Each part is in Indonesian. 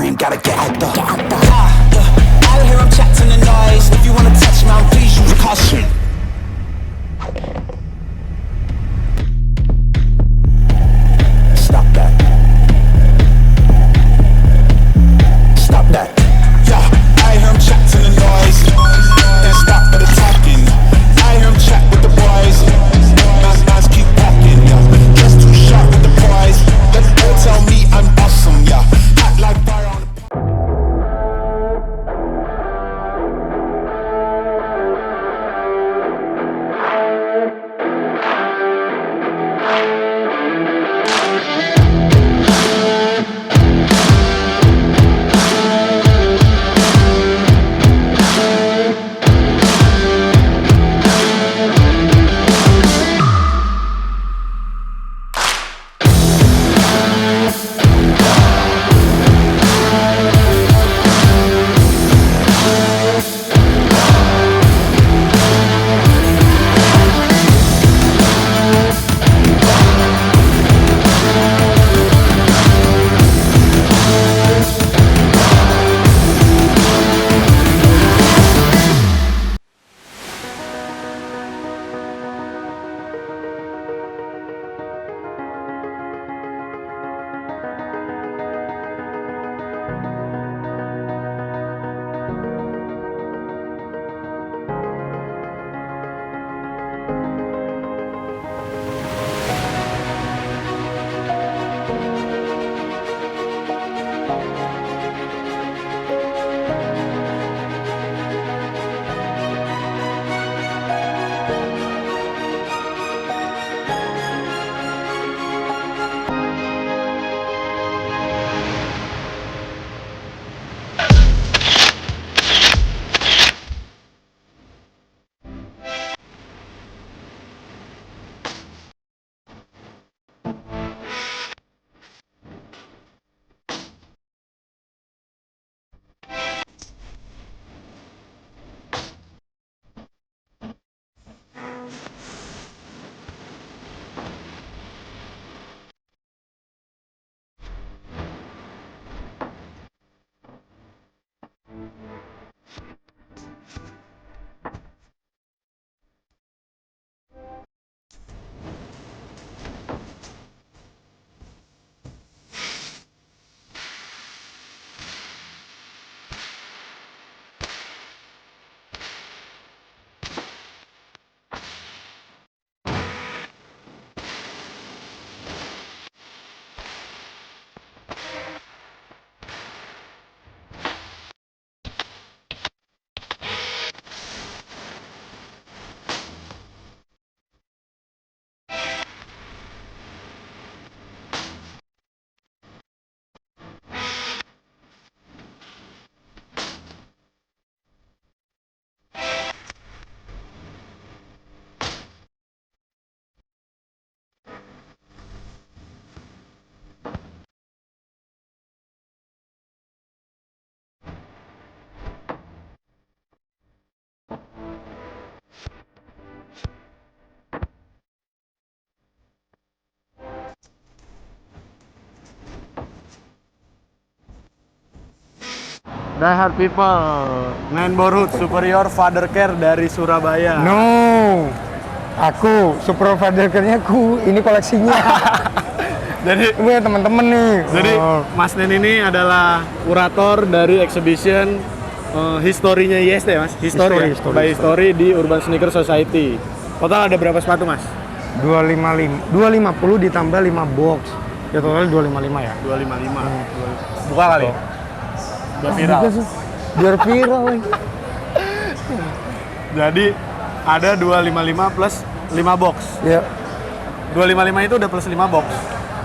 you gotta get out the out here I'm chatting the noise. If you wanna touch me, please use caution. Stop that. Stop that. Yeah, I hear him chatting the noise. Can't stop for the talking. I hear him chat with the boys. Nice keep walking, yeah. Just too sharp with the prize. They tell me I'm awesome, yeah. Hot like fire on the Die Hard People, Neighborhood Superior Father Care dari Surabaya. No, aku Superior Father Care-nya aku, ini koleksinya. Jadi Ini ya teman-teman nih. Jadi Mas Nen ini adalah kurator dari exhibition historinya IST, Mas. History di Urban Sneaker Society. Total ada berapa sepatu, Mas? 250 ditambah 5 box. Ya total 255 ya. 255. Buka kali. Udah viral. Biar viral. Jadi ada 255 plus 5 box. Ya. 255 itu udah plus 5 box.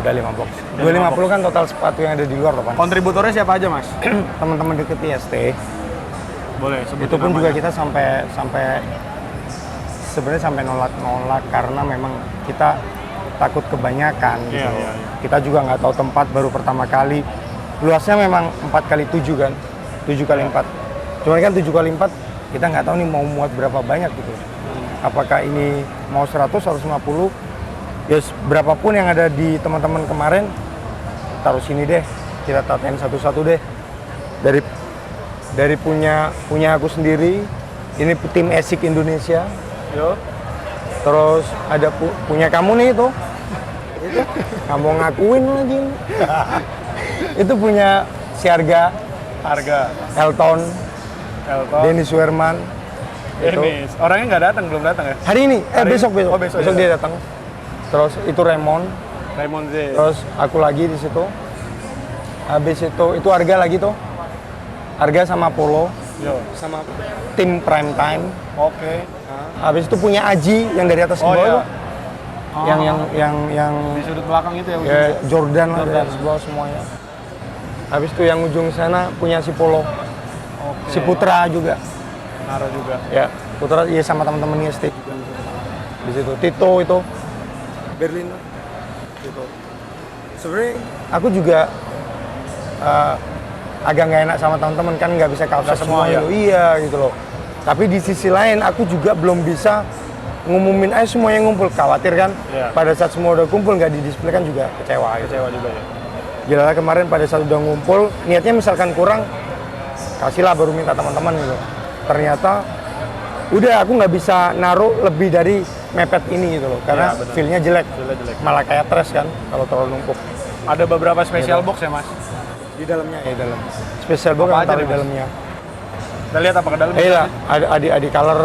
Udah 5 box. 250 kan total sepatu yang ada di luar loh, Pan. Kontributornya siapa aja, Mas? Teman-teman deket IST. Boleh sebutin Itu pun namanya. juga kita sampai sebenarnya sampai nolak karena memang kita takut kebanyakan gitu. Iya. Kita juga nggak tahu tempat, baru pertama kali. Luasnya memang 4x7 kan, 7x4. Cuman kan 7x4 kita nggak tahu nih mau muat berapa banyak gitu. Apakah ini mau 100, 150, ya berapapun yang ada di teman-teman kemarin, taruh sini deh, kita tatain satu-satu deh. dari punya aku sendiri, ini tim ASIC Indonesia. Yo. Terus ada punya kamu nih itu kamu ngakuin lagi. Itu punya si Harga, Elton, Dennis Suherman. Dennis, orangnya nggak datang, belum datang ya? Hari ini, besok Oh, besok dia ya. datang. Terus itu Raymond. Raymond Z. Terus aku lagi di situ. Habis itu Harga lagi tuh. Harga sama Polo, Yo. sama tim Prime Time. Oke. Habis itu punya Aji yang dari atas ke Oh, bawah iya. tuh. Yang Di sudut belakang itu ya. ya Jordan lah Jordan. dari atas ke bawah semuanya. Habis itu yang ujung sana punya si Polo. Oke. Si Putra juga. Naro juga. Ya, Putra iya sama teman-temannya stay juga. Di situ Tito itu Berlin gitu. Sebenarnya aku juga agak nggak enak sama teman-teman kan nggak bisa cover Nggak semua, semua ya? itu. Iya gitu loh. Tapi di sisi lain aku juga belum bisa ngumumin aja semuanya ngumpul, khawatir kan. Iya. Pada saat semua udah kumpul nggak di-display kan juga kecewa gitu. Kecewa juga ya. Gila lah kemarin pada saat udah ngumpul, niatnya misalkan kurang, kasihlah baru minta teman-teman gitu. Ternyata udah aku nggak bisa naruh lebih dari mepet ini gitu loh, karena Iya, benar. feel-nya jelek. Feel-nya jelek. Malah kayak trash kan kalau terlalu numpuk. Ada beberapa special Iya, box ya, Mas? Di dalamnya ya dalam. Special box Apa yang aja taruh nih, di Mas? dalamnya. Kita lihat apa ke dalam? Lah, ada adi color,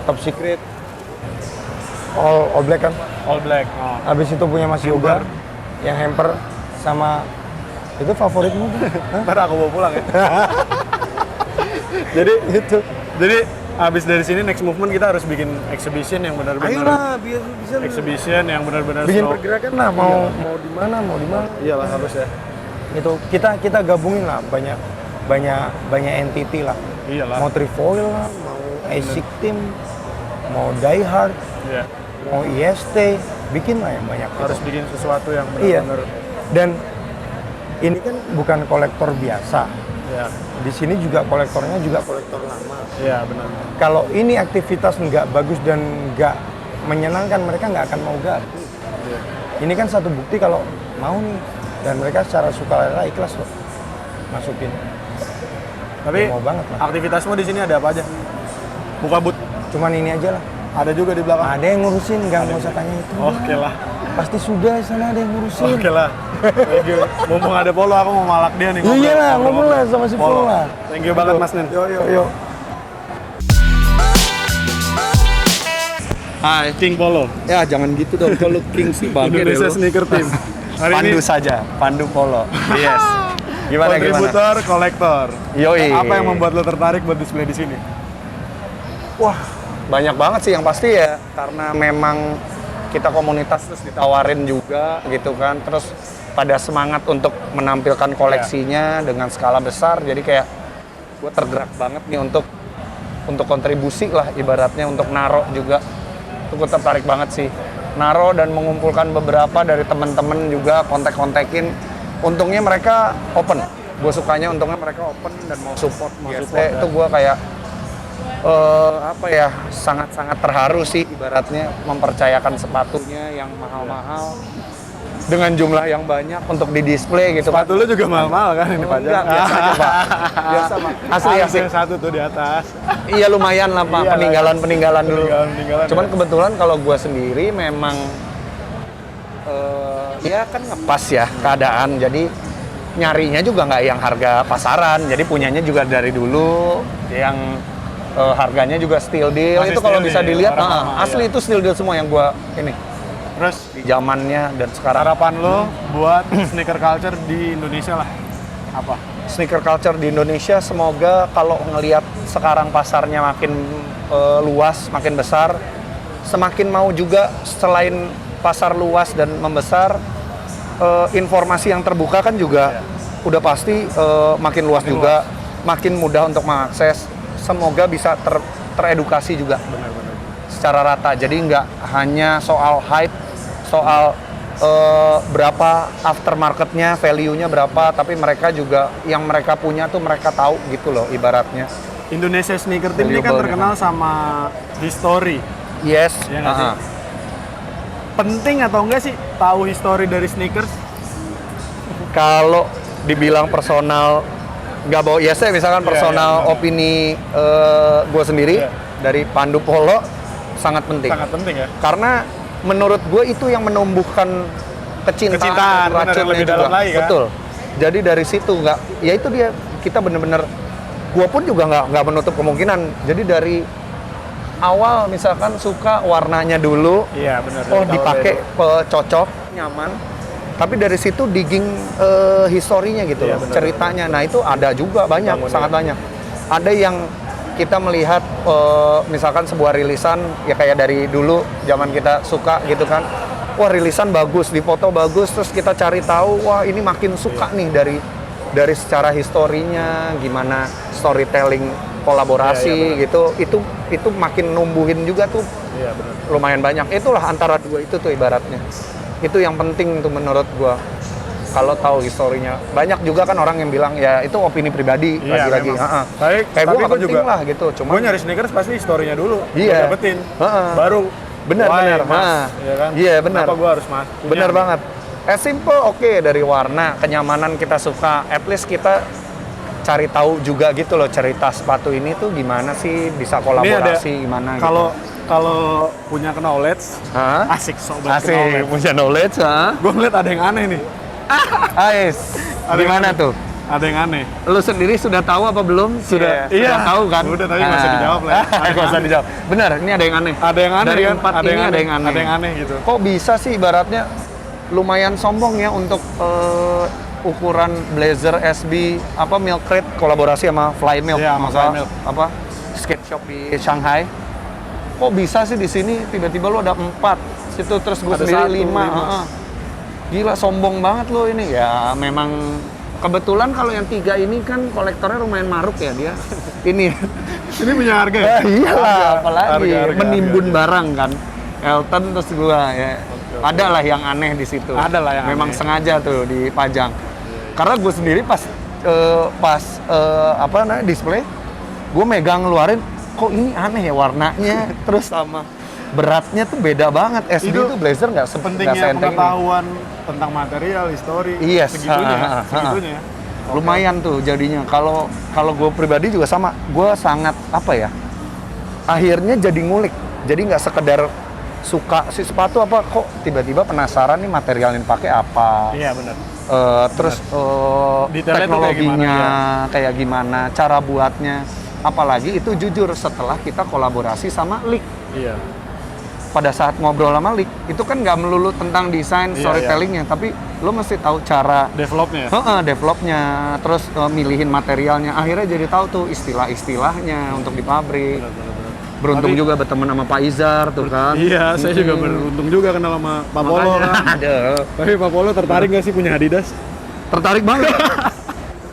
top secret, all black kan. All black. Oh. Habis itu punya Mas Yoga, yang hamper sama itu favoritmu tuh. Hah? Ntar aku bawa pulang ya. Jadi abis dari sini next movement kita harus bikin exhibition yang benar-benar. Ayolah, biar bisa Exhibition yang benar-benar bikin slow. pergerakan lah, mau di mana. Iyalah harus ya. Itu kita gabungin lah banyak entity lah. Iyalah. Mau Trefoil lah, mau ASIC Team, mau Die Hard, Iya. mau IST, bikin lah yang banyak. Harus bikin sesuatu yang Iya. benar-benar. Dan ini kan bukan kolektor biasa. Iya. Di sini juga kolektornya juga kolektor lama. Iya benar. Kalau ini aktivitas nggak bagus dan nggak menyenangkan, mereka nggak akan mau ganti. Iya. Ini kan satu bukti kalau mau nih, dan mereka secara sukarela ikhlas loh masukin. Tapi Mau banget lah. aktivitasmu di sini ada apa aja? Buka booth. Cuman ini aja lah. Ada juga di belakang. Ada yang ngurusin, nggak usah tanya itu. Oke lah. Pasti sudah di sana ada yang ngurusin. Oke lah. Thank you. Mumpung ada Polo, aku mau malak dia nih. Iya lah, ngobrol lah sama si Polo lah. Thank you banget Mas Nen. Yo. Hai, King Polo. Ya jangan gitu dong, kalau King sih bangke deh Indonesia lo. Sneaker Team. Hari Pandu ini saja, Pandu Polo. Yes. Gimana? kontributor, kolektor. Yoi. Apa yang membuat lo tertarik buat display di sini? Wah, banyak banget sih yang pasti ya, karena memang kita komunitas terus ditawarin juga gitu kan, terus pada semangat untuk menampilkan koleksinya dengan skala besar, jadi kayak gue tergerak banget nih untuk kontribusi lah ibaratnya, untuk naro juga. Itu gue tertarik banget sih, naro dan mengumpulkan beberapa dari temen-temen juga, kontek-kontekin. Untungnya mereka open, gue sukanya untungnya mereka open dan mau support GST. Itu gue kayak apa ya, sangat-sangat terharu sih ibaratnya, mempercayakan sepatunya yang mahal-mahal dengan jumlah yang banyak untuk di display gitu. Sepatu lo juga mahal-mahal kan ini pajak? Enggak, biasa aja Pak. Biasa Pak. Asli Ada asli. yang satu tuh di atas. Iya lumayan lah Pak, Iya lah. peninggalan dulu. Peninggalan Cuman ya. kebetulan kalau gua sendiri memang ya kan ngepas ya keadaan, jadi nyarinya juga nggak yang harga pasaran, jadi punyanya juga dari dulu yang harganya juga still deal. Masih Itu kalau still bisa deal, dilihat, barang lama, asli iya. itu still deal semua yang gua ini Terus di zamannya dan sekarang. harapan lo buat sneaker culture di Indonesia lah apa? Sneaker culture di Indonesia, semoga kalau ngelihat sekarang pasarnya makin luas, makin besar, semakin mau juga selain pasar luas dan membesar, informasi yang terbuka kan juga udah pasti makin luas juga, makin mudah untuk mengakses. Semoga bisa teredukasi juga secara rata. Jadi nggak hanya soal hype, soal berapa aftermarketnya, value-nya berapa, tapi mereka juga yang mereka punya tuh mereka tahu gitu loh ibaratnya. Indonesia Sneaker Team ini kan Valuable-nya. terkenal sama history. Yes. Iya nggak sih? aha. Penting atau enggak sih tahu history dari sneakers? Kalau dibilang personal nggak bawa IST, misalkan personal opini gue sendiri dari Pandu Polo sangat penting. Sangat penting ya. Karena menurut gue itu yang menumbuhkan kecintaan bener, racunnya lebih juga. dalam lagi, kan? Betul. Jadi dari situ ya itu dia, kita bener-bener, gue pun juga nggak menutup kemungkinan. Jadi dari awal misalkan suka warnanya dulu, Iya benar. oh dipakai cocok, nyaman. Tapi dari situ digging historinya gitu, Iya, loh, benar. ceritanya. Nah itu ada juga banyak, Bangun, sangat ya. banyak. Ada yang kita melihat misalkan sebuah rilisan ya kayak dari dulu zaman kita suka gitu kan. Wah rilisan bagus, difoto bagus, terus kita cari tahu, wah ini makin suka nih dari secara historinya, gimana storytelling kolaborasi Iya, gitu. Itu makin numbuhin juga tuh. Iya benar. Lumayan banyak. Itulah antara dua itu tuh ibaratnya. Itu yang penting tuh menurut gua. Kalau tahu historinya. Banyak juga kan orang yang bilang ya itu opini pribadi Iya, lagi-lagi. memang. Heeh. Kayak Kayak gua gua nggak penting juga. lah gitu. Cuma Gue nyari sneakers pasti historinya dulu. Iya. Gua dapetin. Heeh. Baru. Benar, why, benar. Mas, Nah, ya kan? iya, benar. Kenapa gue harus punya? bener banget. As simple oke, dari warna, kenyamanan kita suka. At least kita cari tahu juga gitu loh, cerita sepatu ini tuh gimana sih, bisa kolaborasi gimana Kalau gitu. kalau punya knowledge, Hah? asik sobat Asik, knowledge. punya knowledge, ha? Gue ngeliat ada yang aneh nih. Ais, Ada yang gimana aneh. tuh? Ada yang aneh. Lu sendiri sudah tahu apa belum? Sudah tahu kan? Udah, tapi nggak usah dijawab lah. Nggak usah dijawab. Benar, ini ada yang aneh. Ada yang aneh Dari kan? empat ini ada yang aneh. Ada yang aneh gitu. Kok bisa sih ibaratnya lumayan sombong ya untuk ukuran blazer SB apa Milk Crate kolaborasi sama Fly Milk, Iya, sama masa Fly Milk. apa skate shop di Shanghai. Kok bisa sih di sini tiba-tiba lu ada 4, situ terus gue Ada sendiri 5. 1, 5. Gila sombong banget lo ini. Ya memang kebetulan kalau yang 3 ini kan kolektornya lumayan maruk ya dia. Ini Ini punya harga ya? iyalah, apalagi Harga. menimbun barang kan. Elton terus gua ya. Ada lah yang aneh di situ. Ada lah yang memang aneh. sengaja tuh dipajang. Karena gue sendiri pas apa namanya display, gue megang ngeluarin, kok ini aneh ya warnanya, terus sama beratnya tuh beda banget. SB itu blazer nggak Pentingnya seenteng ini. pengetahuan tentang material, histori, Yes. segitunya ya. Ha. Segitunya ya. Lumayan tuh jadinya. Kalau gue pribadi juga sama. Gue sangat apa ya? Akhirnya jadi ngulik. Jadi nggak sekedar suka si sepatu apa, kok tiba-tiba penasaran nih material yang dipakai apa. Iya benar. Terus Detailnya tuh kayak teknologinya gimana, kayak gimana, cara buatnya. Apalagi itu jujur setelah kita kolaborasi sama Lik. Iya. Pada saat ngobrol sama Lik, itu kan nggak melulu tentang desain, Iya, storytellingnya, tapi lo mesti tahu cara Developnya ya. developnya, terus milihin materialnya. Akhirnya jadi tahu tuh istilah-istilahnya untuk di pabrik. Beruntung Tapi- juga berteman sama Pak Izar tuh kan. Iya, saya juga beruntung juga kenal sama Pak Polo Makanya, kan. aduh, Tapi Pak Polo tertarik nggak sih punya Adidas? tertarik banget.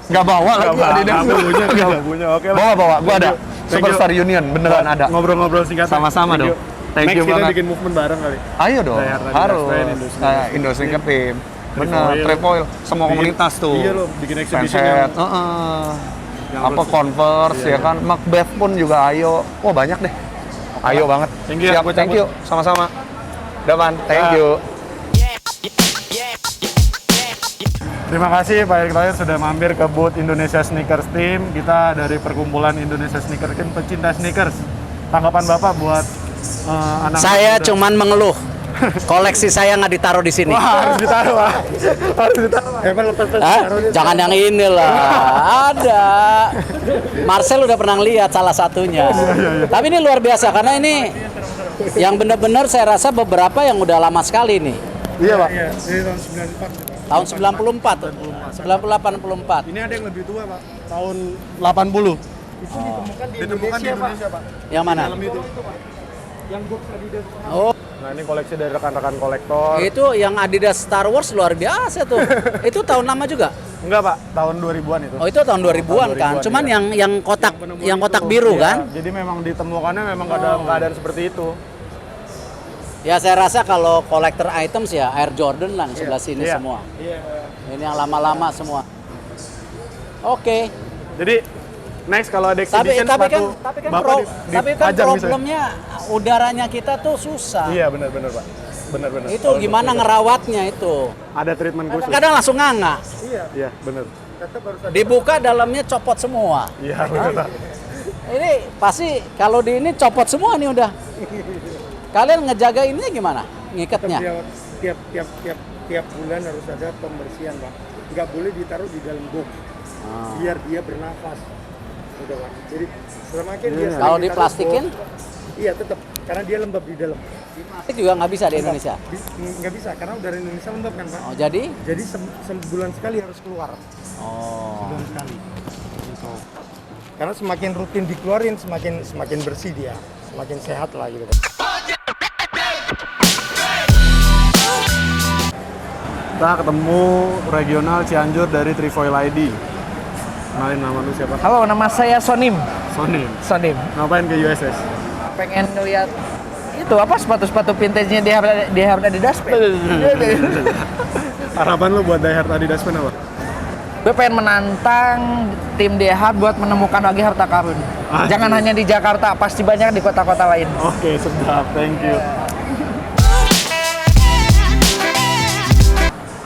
Nggak bawa lagi Adidas. Nggak punya. Oke lah. Bawa, gua ada. Thank you. Superstar Union beneran ada. Ngobrol-ngobrol singkat. Sama-sama Thank dong. you. Thank Next you kita banget. bikin movement bareng kali. Ayo dong, Kayak Adidas harus. Brand, Indo Sneaker Kayak Indo Sneaker Team. Bener, Trefoil. Trefoil. Semua Bikin- komunitas tuh. Iya loh, bikin exhibition Fansheet, yang- yang apa harus- Converse Iya, ya kan, Macbeth pun juga ayo. Wah banyak deh. Ayo banget. Thank you, Siap, aku thank cabut. you. Sama-sama. Daman, thank Dah. you. Terima kasih Pak Erick Thohir sudah mampir ke booth Indonesia Sneakers Team. Kita dari perkumpulan Indonesia Sneakers Team pecinta sneakers. Tanggapan Bapak buat anak Saya muda? cuman mengeluh. Koleksi saya nggak ditaruh di sini. Wah, harus ditaruh, Pak. Harus ditaruh. Hah? Jangan yang ini lah. Ada. Marcel udah pernah lihat salah satunya. Tapi ini luar biasa karena ini yang benar-benar saya rasa beberapa yang udah lama sekali nih. Iya, Pak. Iya, ini tahun 94. Tahun 94, 94. Ini ada yang lebih tua, Pak. Tahun 80. Itu ditemukan di Indonesia, Pak. Yang mana? Dalam itu. Oh, Nah, ini koleksi dari rekan-rekan kolektor. itu yang Adidas Star Wars luar biasa tuh. Itu tahun lama juga. Enggak, Pak. Tahun 2000-an itu. Oh, itu tahun 2000-an kan. 2000-an, Cuman iya. yang kotak biru Iya, kan. Jadi memang ditemukannya memang dalam keadaan seperti itu. Ya saya rasa kalau collector items ya Air Jordan lah di sebelah sini Iya. semua. Iya. Ini yang lama-lama semua. Oke. Jadi next kalau ada Tapi exhibition tapi kan sepatu tapi kan, Bapak pro- di- tapi kan dipajang misalnya. problemnya udaranya kita tuh susah. Iya, benar-benar, Pak. Benar-benar. Itu gimana ngerawatnya itu. Ada treatment khusus. Kadang langsung nganga. Iya, benar. tetap harus ada. Dibuka dalamnya copot semua. Iya, betul. Ini pasti kalau di ini copot semua nih udah. Kalian ngejaga ininya gimana? Ngikatnya? Tiap bulan harus ada pembersihan, Pak. Nggak boleh ditaruh di dalam box. Biar dia bernafas. Udah, Pak. Jadi semakin dia sering Kalau ditaruh diplastikin? box, iya tetap, karena dia lembab di dalam. Plastik juga nggak bisa di Indonesia. Nggak bisa, karena udara Indonesia lembab kan, Pak. Oh, jadi? Jadi sebulan sekali harus keluar. Oh. Sebulan sekali. Gitu. Karena semakin rutin dikeluarin, semakin bersih dia, semakin sehat lah gitu. Kita ketemu regional Cianjur dari Trifoil ID. Kenalin nama lu siapa? Halo, nama saya Sonim. Sonim. Ngapain ke USS? Pengen lihat itu apa sepatu-sepatu vintage-nya di Hard Adidas. Harapan lu buat Die Hard Adidas Pen apa? Gue pengen menantang tim Die Hard buat menemukan lagi harta karun. Asik. Jangan hanya di Jakarta, pasti banyak di kota-kota lain. Oke, sedap. Thank you.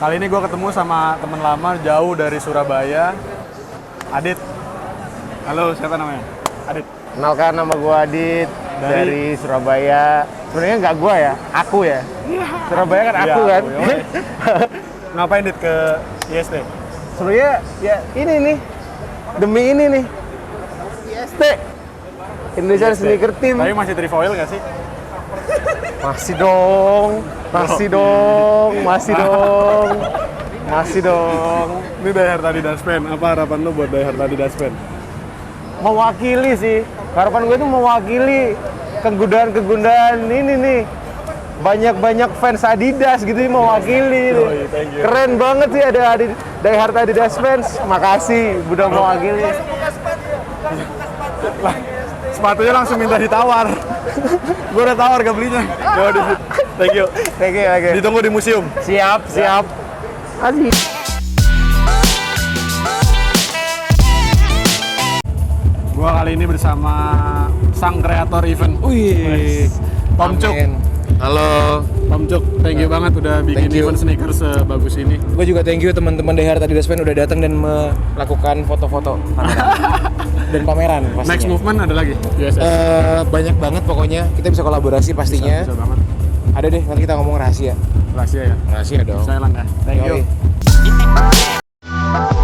Kali ini gue ketemu sama temen lama jauh dari Surabaya, Adit. Halo, siapa namanya? Adit. Kenalkan, nama gue Adit dari Surabaya. Sebenarnya nggak gue ya, aku ya. Surabaya kan aku Iya, kan. oke. Ngapain Dit ke IST? Sebenarnya ya ini nih, demi ini nih. IST, Indonesian Sneaker Team. Tapi masih Trifoil nggak sih? Masih dong, masih dong, masih dong, masih dong. Ini Die Hard Adidas Pen. Apa harapan lu buat Die Hard Adidas Pen? Mewakili sih. Harapan gue itu mewakili kegundaan ini nih. Banyak Fans Adidas gitu mewakili. Yoi, thank you. Keren banget sih ada Die Hard Adidas Fans. Makasih udah mewakili. Sepatunya langsung minta ditawar. Gue udah tawar gak belinya. Yo, di situ. Thank you. Thank you. Ditunggu di museum. Siap. Asik. Gua kali ini bersama sang kreator event. Wih, Tom Cuk. Halo, Tom Cuk, thank you banget udah bikin Thank you. event sneakers sebagus ini. gue juga thank you teman-teman Die Hard Adidas Pen udah datang dan melakukan foto-foto dan pameran pastinya. Next movement ada lagi? USS. Banyak banget pokoknya, kita bisa kolaborasi pastinya. Bisa banget. Ada deh, nanti kita ngomong rahasia. Rahasia ya. Rahasia dong. Saya lang ya. Thank you. Yoi.